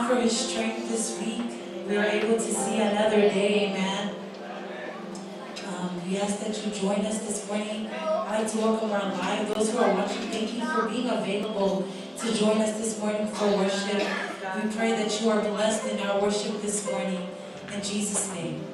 for his strength this week. We are able to see another day, amen. We ask that you join us this morning. I'd like to welcome our live, those who are watching. Thank you for being available to join us this morning for worship. We pray that you are blessed in our worship this morning. In Jesus' name.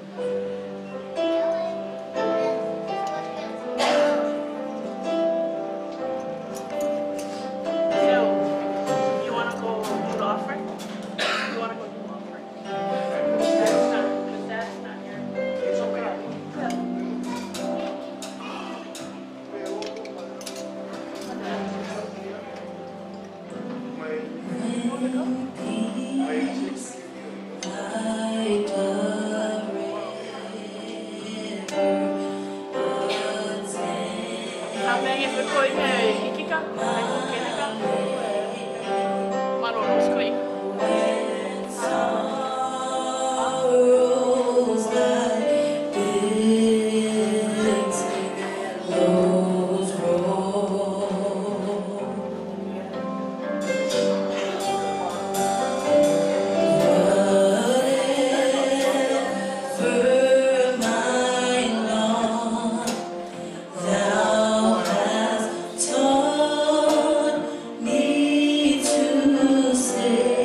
Say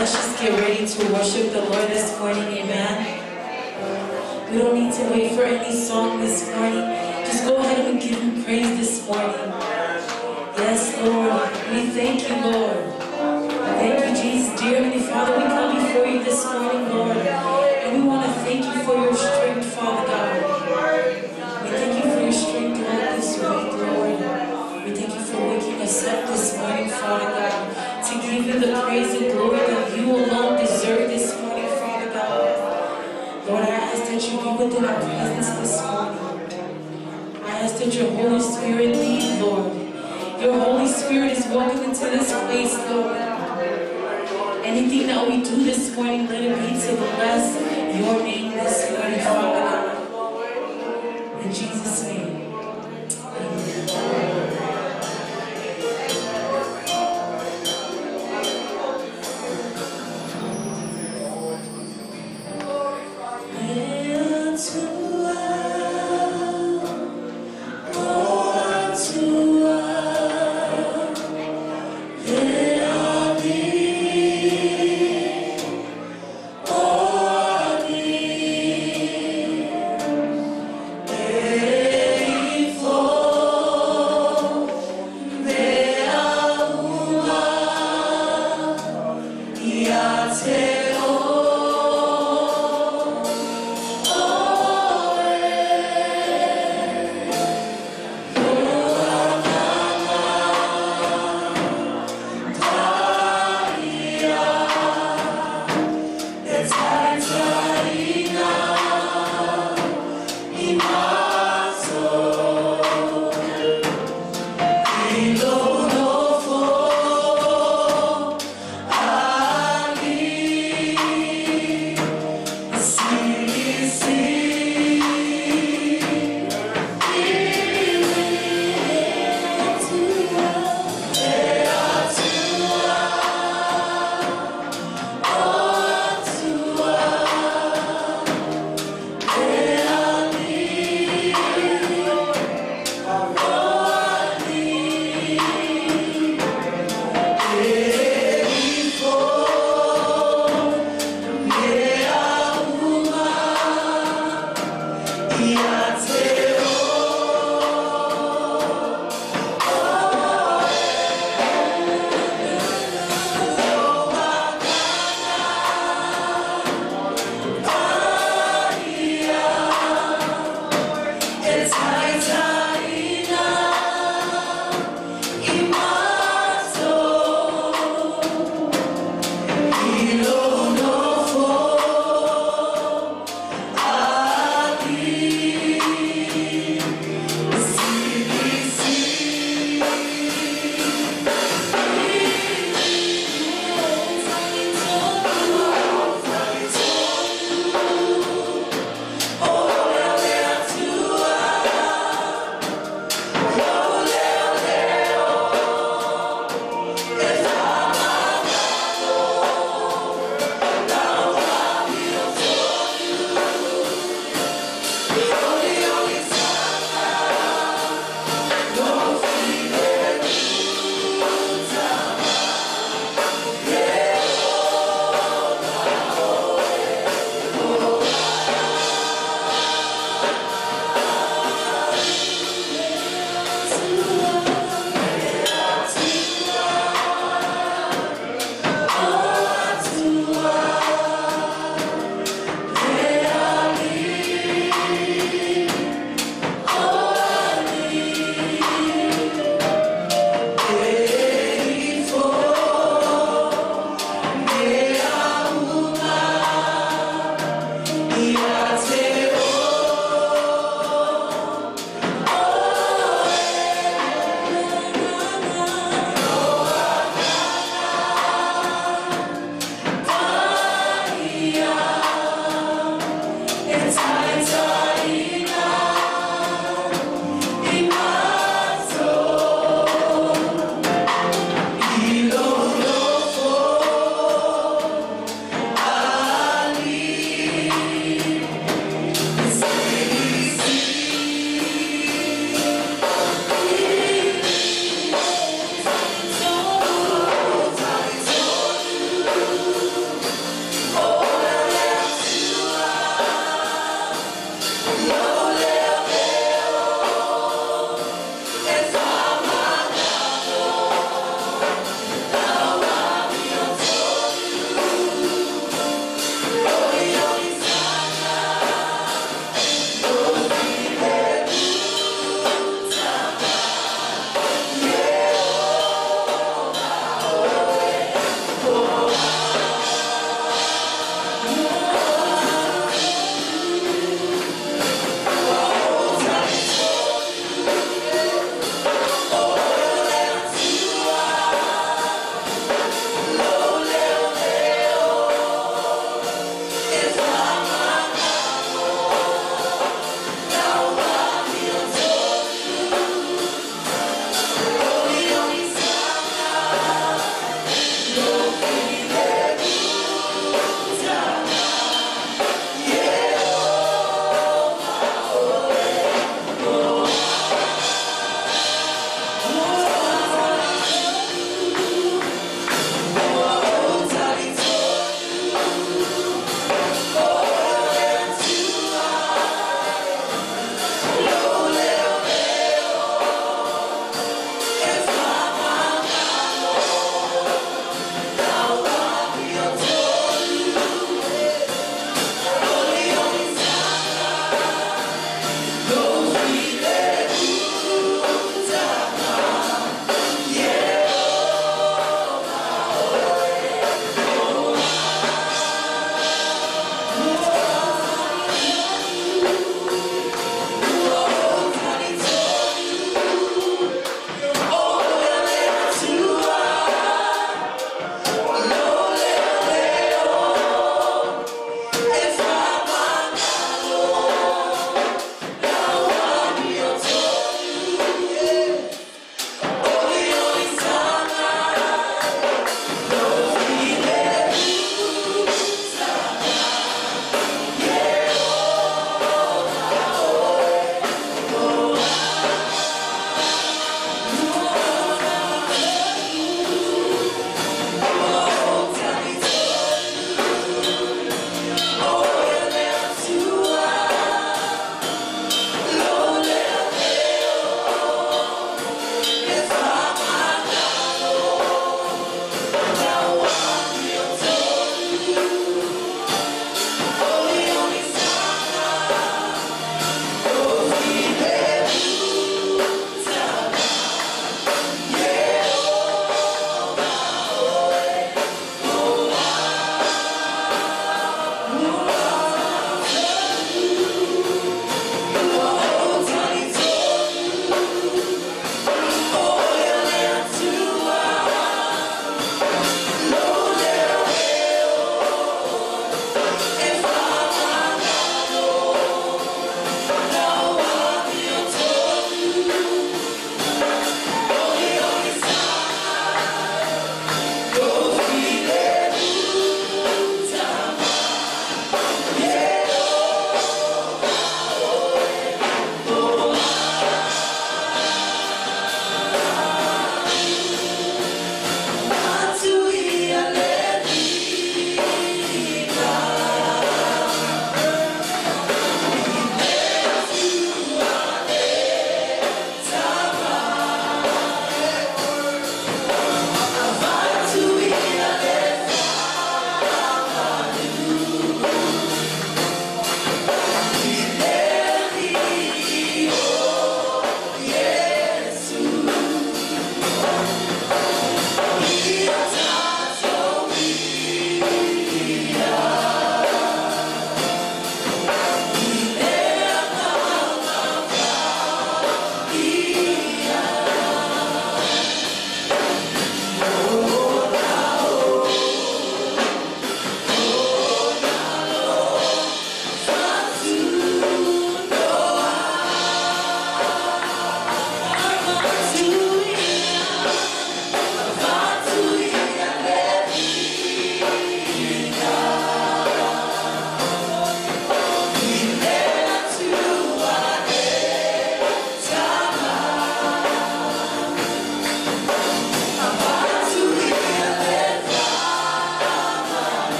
Let's just get ready to worship the Lord this morning, amen. We don't need to wait for any song this morning. Just go ahead and give Him praise this morning. Yes, Lord. We thank you, Lord. Thank you, Jesus. Dear Heavenly Father, we come before you this morning, Lord. And we want to thank you for your strength, Father God. We thank you for your strength throughout this week, Lord. We thank you for waking us up this morning, Father God, to give you the praise and glory that you alone deserve this morning, Father God. Lord, I ask that you be within our presence this morning. I ask that your Holy Spirit lead, Lord. Your Holy Spirit is welcome into this place, Lord. Anything that we do this morning, let it be to bless your name this morning, Father God. In Jesus' name. Thank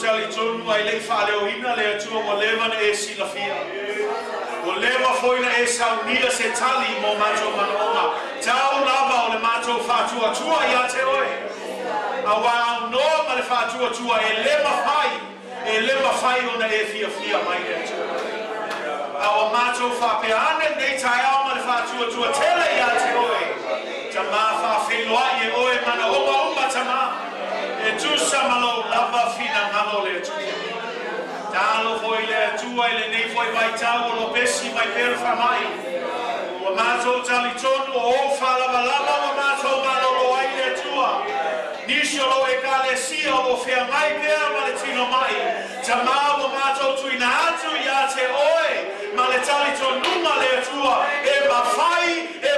Talitonu le Atua mo leva ne silafia. O leva foi na saunia se tali mo mato manoma. Tau lava o le mato fatua tua ia te oe. Awa no ma le fatua tua e leva fai o na e fia mai le tua. Aua mato whapeane nei tai au ma le whātua tua tele ia te oe. Tama whawhenua i e oe mana oma tama. E tu samalo lava fina ngalo le tuke. Talo foi le tua i le nei foi mai tau o lo pesi mai Fefa'amafanafana'i. Ua mato Talitonu o whalabalaba wa mato malolo ai le tua. Nisolo e kalesia o fea mai pea ma le tino mai. Tama wa mato tuina atu ia te oe. Ma le Talitonu le tua. E mawhai e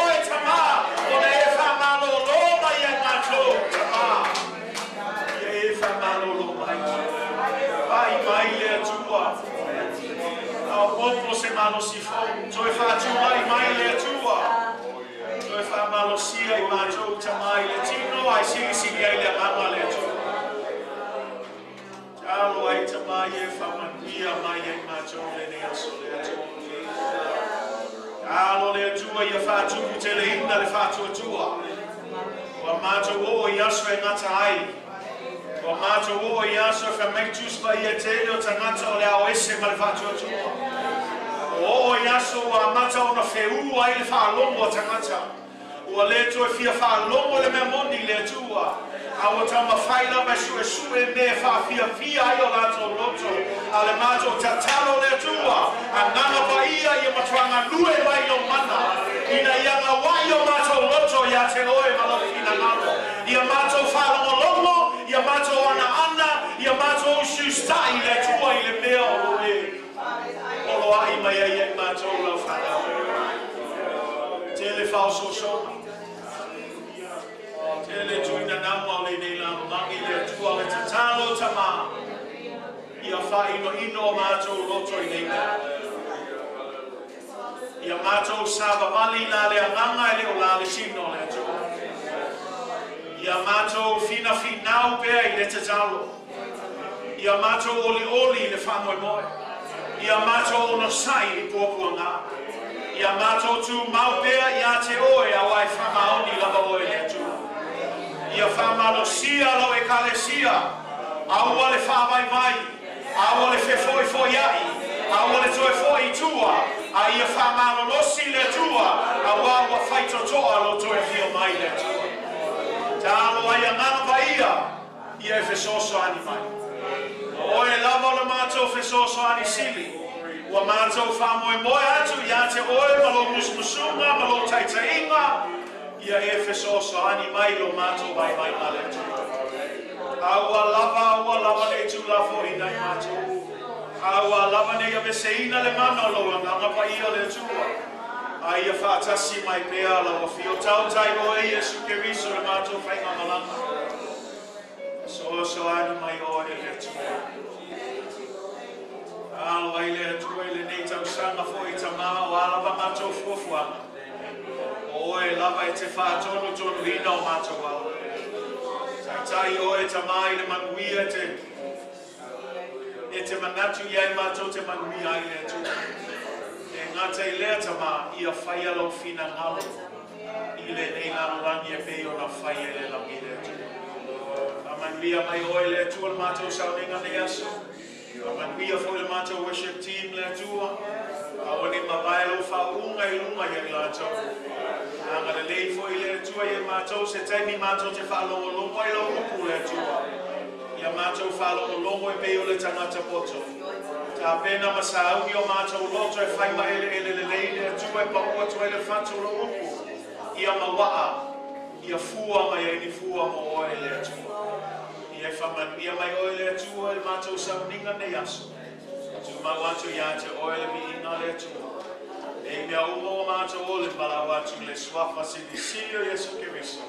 oe tama. O le e whamalolo mai e mato tama. E whamalolo mai. Mai le tua. Au popo se malo si fo. Toi fatu mai le tua. Toi fa malo sia I mato tamai le tino ai si ai le ama le tua. Alo ai tamai e whamania mai ai mato le ne aso le tua. Alo le tua ia fatu te le ina le fatu tua. Wa mato o I aso e ngata ai. O mato o I aso fa mai tuspa I te o tangata o le ao ese ma le fatu tua. O I aso a mata o na feu ai le whaalongo o tangata. O le to e fia whaalongo le mea moni le tua. A o tama whaila mai sue me fia ai o lato Loto. A le mato tatalo le tua. A nganga pa ia I matuanga lue mai o mana. Ina ianga wai o mato Loto ia te oe malofina ngalo. Ia mato whaalongo ia mato ana, ia mato sustai le tua I le mea o le. Olo ai mai ai mato la whana. Tele falso soma. Tele tuina nama o le nei lama mangi le tua le tatalo tama. Ia wha ino mato Loto I nei mea. Ia mato saba mali la le anganga le o la le sino le tua. Ia mato fina finau pea I le tatalo. Ia mato oli le whamoe. Ia mato ono sai I puapuanga. Ia mato tu maupea ia te oe a wai whamaoni lava oe le tua. Ia whamalo sia lo e kalesia. Aua le Fa'amaaaina. Aua le Fefa'amafanafana'i. Aua le Soifua tua. A ia whamalo losi le tua. A wawa whaitotoa lo toe fio mai le tua. Talo ai angana pa ia. Ia e fesoso ani mai. Oe lava le mato fesoso ani sili. Ua mato whamoe atu ia te oe malo musmusunga, malo taitainga. Ia e fesoso ani mai lo mato mai male atu. Aua lava ne tu lafo ina I mato. Aua lava ne ia meseina le mana lo nganga pa ia le tua. Aua Fa'atasi mai pea la fio tautai oe Yesu Keriso le mato whainga malanga. So ani mai oe le tua. Alo ai le tua le nei tau sanga fo I tama o alava mato fuafuanga. Oe lava e te whaatonu tonu ina o mato wala. Tai oe tama I le manuia e te manatu iai mato te manuia ai le tua. E ngata I lea tama ia whaia lo fina ngalo. I le nei lanurangi e pei o na whaia le langi le tua. A manuia mai oe le tua le mato sauninga ne aso. Manuia foi le mato worship team le tua. Aoni mabailo whaunga I lunga I lato. Anga le lei foi le tua I mato se taimi mato te whalongo longo I lo upu le tua. Ia mato whalongo longo I peo le tangata poto. Ta pena masaungi o mato Loto e whaima ele le lei le tua e paua tua ele whatu lo upu. Ia mawaa. Ia fua mai e ni fua mo oe le tua. Ia whamania mai oe le tua e mato sauninga ne aso. Tu mawatu ia te oe le mi ina le tua. E mea umo o mato o le malawatu le Soifua si di Sirio Yesu Keriso.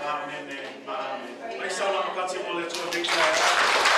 Amen. Amen. Mai sauna makati mo le tua bigtae.